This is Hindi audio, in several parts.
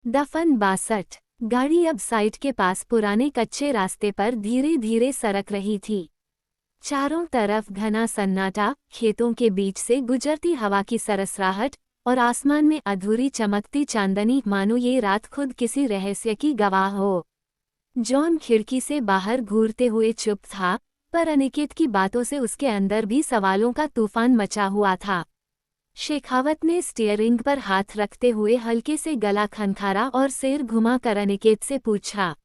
दफन 62। गाड़ी अब साइट के पास पुराने कच्चे रास्ते पर धीरे धीरे सरक रही थी। चारों तरफ घना सन्नाटा, खेतों के बीच से गुजरती हवा की सरसराहट और आसमान में अधूरी चमकती चांदनी, मानो ये रात खुद किसी रहस्य की गवाह हो। जॉन खिड़की से बाहर घूरते हुए चुप था, पर अनिकेत की बातों से उसके अंदर भी सवालों का तूफान मचा हुआ था। शेखावत ने स्टीयरिंग पर हाथ रखते हुए हल्के से गला खनखारा और सिर घुमाकर अनिकेत से पूछा,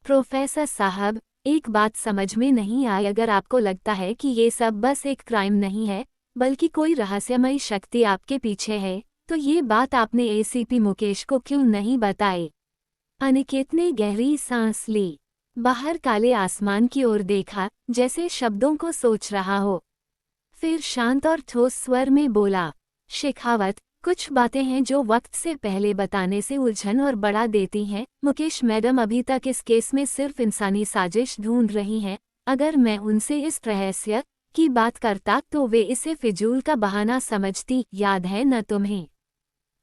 प्रोफेसर साहब, एक बात समझ में नहीं आई। अगर आपको लगता है कि ये सब बस एक क्राइम नहीं है, बल्कि कोई रहस्यमयी शक्ति आपके पीछे है, तो ये बात आपने एसीपी मुकेश को क्यों नहीं बताई? अनिकेत ने गहरी सांस ली। बाहर काले आसमान की ओर देखा, जैसे शब्दों को सोच रहा हो। फिर शांत और ठोस स्वर में बोला, शेखावत, कुछ बातें हैं जो वक्त से पहले बताने से उलझन और बढ़ा देती हैं। मुकेश मैडम अभी तक इस केस में सिर्फ इंसानी साजिश ढूंढ रही हैं। अगर मैं उनसे इस रहस्य की बात करता तो वे इसे फिजूल का बहाना समझती। याद है न तुम्हें,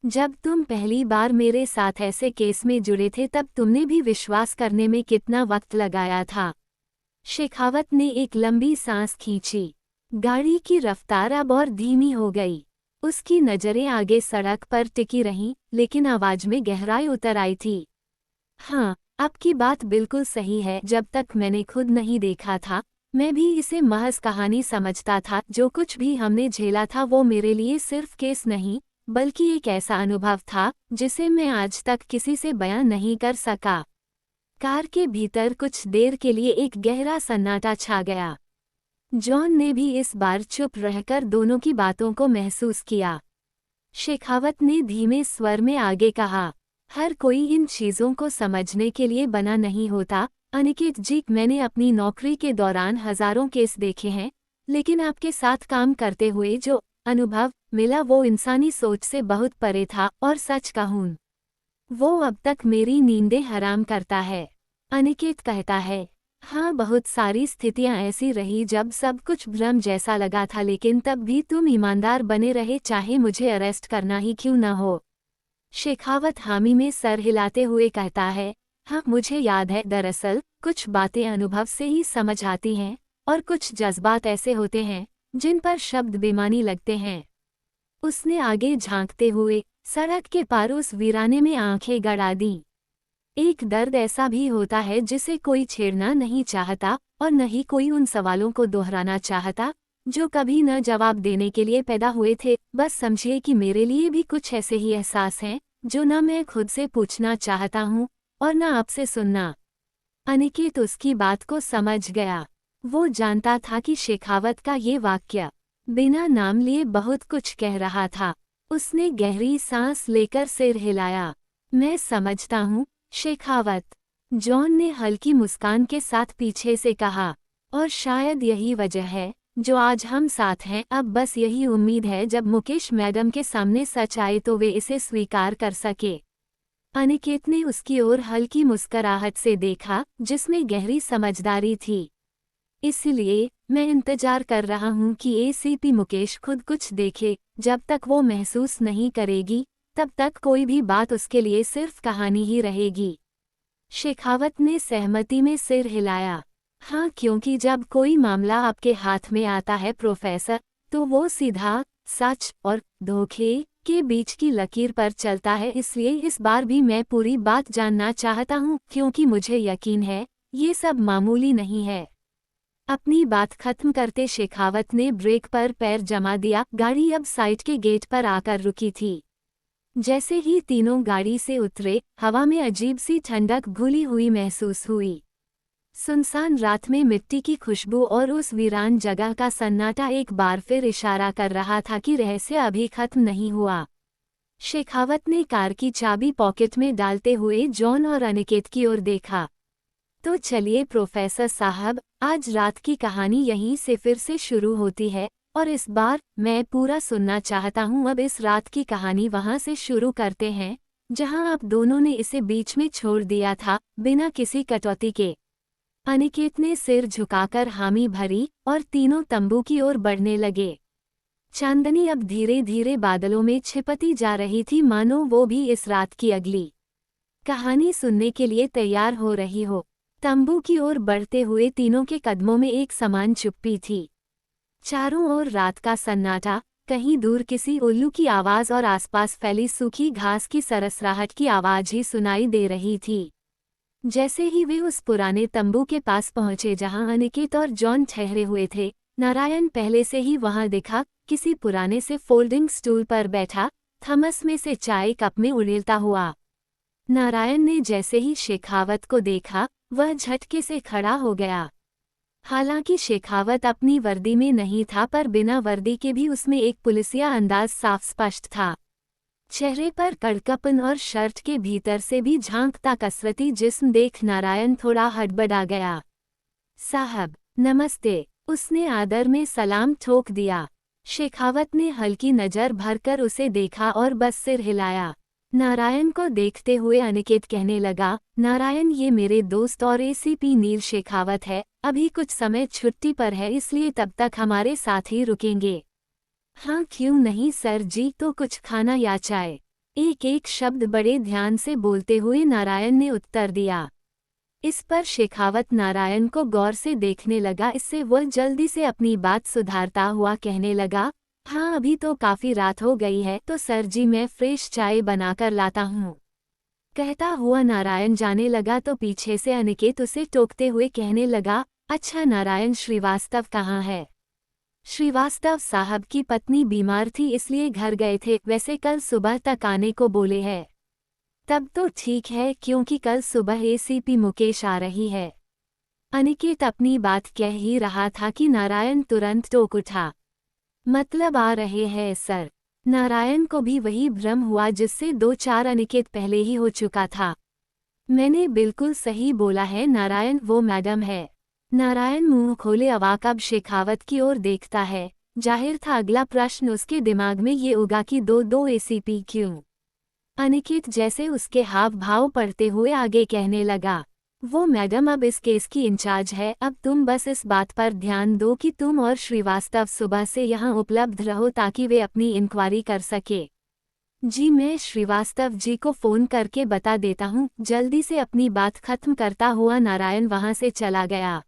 जब तुम पहली बार मेरे साथ ऐसे केस में जुड़े थे तब तुमने भी विश्वास करने में कितना वक्त लगाया था? शेखावत ने एक लंबी सांस खींची। गाड़ी की रफ्तार अब और धीमी हो गई। उसकी नजरें आगे सड़क पर टिकी रहीं, लेकिन आवाज में गहराई उतर आई थी। हाँ, आपकी बात बिल्कुल सही है। जब तक मैंने खुद नहीं देखा था, मैं भी इसे महज कहानी समझता था। जो कुछ भी हमने झेला था वो मेरे लिए सिर्फ केस नहीं, बल्कि एक ऐसा अनुभव था जिसे मैं आज तक किसी से बयान नहीं कर सका। कार के भीतर कुछ देर के लिए एक गहरा सन्नाटा छा गया। जॉन ने भी इस बार चुप रहकर दोनों की बातों को महसूस किया। शेखावत ने धीमे स्वर में आगे कहा, हर कोई इन चीज़ों को समझने के लिए बना नहीं होता। अनिकेत जी, मैंने अपनी नौकरी के दौरान हजारों केस देखे हैं, लेकिन आपके साथ काम करते हुए जो अनुभव मिला वो इंसानी सोच से बहुत परे था। और सच कहूं, वो अब तक मेरी नींदें हराम करता है। अनिकेत कहता है, हाँ, बहुत सारी स्थितियां ऐसी रही जब सब कुछ भ्रम जैसा लगा था, लेकिन तब भी तुम ईमानदार बने रहे, चाहे मुझे अरेस्ट करना ही क्यों न हो। शेखावत हामी में सर हिलाते हुए कहता है, हाँ, मुझे याद है। दरअसल कुछ बातें अनुभव से ही समझ आती हैं, और कुछ जज्बात ऐसे होते हैं जिन पर शब्द बेमानी लगते हैं। उसने आगे झांकते हुए सड़क के पार उस वीराने में आंखें गड़ा दीं। एक दर्द ऐसा भी होता है जिसे कोई छेड़ना नहीं चाहता, और न ही कोई उन सवालों को दोहराना चाहता जो कभी न जवाब देने के लिए पैदा हुए थे। बस समझिए कि मेरे लिए भी कुछ ऐसे ही एहसास हैं जो न मैं खुद से पूछना चाहता हूँ और न आपसे सुनना। अनिकेत उसकी बात को समझ गया। वो जानता था कि शेखावत का ये वाक्य बिना नाम लिए बहुत कुछ कह रहा था। उसने गहरी सांस लेकर सिर हिलाया। मैं समझता हूँ, शेखावत, जॉन ने हल्की मुस्कान के साथ पीछे से कहा, और शायद यही वजह है जो आज हम साथ हैं। अब बस यही उम्मीद है जब मुकेश मैडम के सामने सच आए तो वे इसे स्वीकार कर सके। अनिकेत ने उसकी ओर हल्की मुस्कुराहट से देखा, जिसमें गहरी समझदारी थी। इसलिए मैं इंतजार कर रहा हूँ कि एसीपी मुकेश खुद कुछ देखे। जब तक वो महसूस नहीं करेगी, तब तक कोई भी बात उसके लिए सिर्फ कहानी ही रहेगी। शेखावत ने सहमति में सिर हिलाया। हाँ, क्योंकि जब कोई मामला आपके हाथ में आता है प्रोफेसर, तो वो सीधा सच और धोखे के बीच की लकीर पर चलता है। इसलिए इस बार भी मैं पूरी बात जानना चाहता हूँ, क्योंकि मुझे यकीन है ये सब मामूली नहीं है। अपनी बात खत्म करते शेखावत ने ब्रेक पर पैर जमा दिया। गाड़ी अब साइट के गेट पर आकर रुकी थी। जैसे ही तीनों गाड़ी से उतरे, हवा में अजीब सी ठंडक घुली हुई महसूस हुई। सुनसान रात में मिट्टी की खुशबू और उस वीरान जगह का सन्नाटा एक बार फिर इशारा कर रहा था कि रहस्य अभी खत्म नहीं हुआ। शेखावत ने कार की चाबी पॉकेट में डालते हुए जॉन और अनिकेत की ओर देखा। तो चलिए प्रोफेसर साहब, आज रात की कहानी यहीं से फिर से शुरू होती है, और इस बार मैं पूरा सुनना चाहता हूँ। अब इस रात की कहानी वहाँ से शुरू करते हैं जहाँ आप दोनों ने इसे बीच में छोड़ दिया था, बिना किसी कटौती के। अनिकेत ने सिर झुकाकर हामी भरी और तीनों तंबू की ओर बढ़ने लगे। चांदनी अब धीरे धीरे बादलों में छिपती जा रही थी, मानो वो भी इस रात की अगली कहानी सुनने के लिए तैयार हो रही हो। तंबू की ओर बढ़ते हुए तीनों के कदमों में एक समान चुप्पी थी। चारों ओर रात का सन्नाटा, कहीं दूर किसी उल्लू की आवाज और आसपास फैली सूखी घास की सरसराहट की आवाज ही सुनाई दे रही थी। जैसे ही वे उस पुराने तंबू के पास पहुंचे जहां अनिकेत और जॉन ठहरे हुए थे, नारायण पहले से ही वहां दिखा, किसी पुराने से फोल्डिंग स्टूल पर बैठा, थमस में से चाय कप में उड़ेलता हुआ। नारायण ने जैसे ही शेखावत को देखा, वह झटके से खड़ा हो गया। हालांकि शेखावत अपनी वर्दी में नहीं था, पर बिना वर्दी के भी उसमें एक पुलिसिया अंदाज साफ स्पष्ट था। चेहरे पर कड़कपन और शर्ट के भीतर से भी झांकता कसरती जिस्म देख नारायण थोड़ा हड़बड़ा गया। साहब, नमस्ते, उसने आदर में सलाम ठोक दिया। शेखावत ने हल्की नज़र भरकर उसे देखा और बस सिर हिलाया। नारायण को देखते हुए अनिकेत कहने लगा, नारायण, ये मेरे दोस्त और एसीपी नील शेखावत है। अभी कुछ समय छुट्टी पर है, इसलिए तब तक हमारे साथ ही रुकेंगे। हाँ, क्यों नहीं सर जी, तो कुछ खाना या चाय? एक एक शब्द बड़े ध्यान से बोलते हुए नारायण ने उत्तर दिया। इस पर शेखावत नारायण को गौर से देखने लगा। इससे वह जल्दी से अपनी बात सुधारता हुआ कहने लगा, हाँ अभी तो काफ़ी रात हो गई है, तो सर जी मैं फ्रेश चाय बनाकर लाता हूँ। कहता हुआ नारायण जाने लगा तो पीछे से अनिकेत उसे टोकते हुए कहने लगा, अच्छा नारायण, श्रीवास्तव कहाँ है? श्रीवास्तव साहब की पत्नी बीमार थी, इसलिए घर गए थे। वैसे कल सुबह तक आने को बोले हैं। तब तो ठीक है, क्योंकि कल सुबह एसीपी मुकेश आ रही है। अनिकेत अपनी बात कह ही रहा था कि नारायण तुरंत टोक उठा, मतलब आ रहे हैं सर? नारायण को भी वही भ्रम हुआ जिससे 2-4 अनिकेत पहले ही हो चुका था। मैंने बिल्कुल सही बोला है नारायण, वो मैडम है। नारायण मुंह खोले अवाक अब शेखावत की ओर देखता है। जाहिर था अगला प्रश्न उसके दिमाग में ये उगा कि दो एसीपी क्यों? अनिकेत जैसे उसके हाव भाव पढ़ते हुए आगे कहने लगा, वो मैडम अब इस केस की इंचार्ज है। अब तुम बस इस बात पर ध्यान दो कि तुम और श्रीवास्तव सुबह से यहाँ उपलब्ध रहो ताकि वे अपनी इंक्वायरी कर सके। जी मैं श्रीवास्तव जी को फ़ोन करके बता देता हूँ। जल्दी से अपनी बात खत्म करता हुआ नारायण वहाँ से चला गया।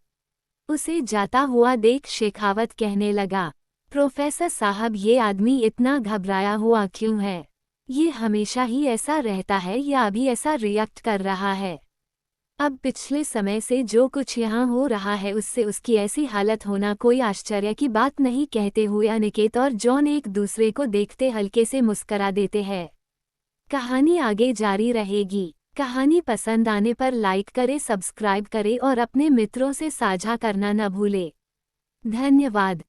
उसे जाता हुआ देख शेखावत कहने लगा, प्रोफेसर साहब, ये आदमी इतना घबराया हुआ क्यों है? ये हमेशा ही ऐसा रहता है या अभी ऐसा रिएक्ट कर रहा है? अब पिछले समय से जो कुछ यहाँ हो रहा है उससे उसकी ऐसी हालत होना कोई आश्चर्य की बात नहीं। कहते हुए अनिकेत और जॉन एक दूसरे को देखते हल्के से मुस्करा देते हैं। कहानी आगे जारी रहेगी। कहानी पसंद आने पर लाइक करें, सब्सक्राइब करें और अपने मित्रों से साझा करना न भूलें। धन्यवाद।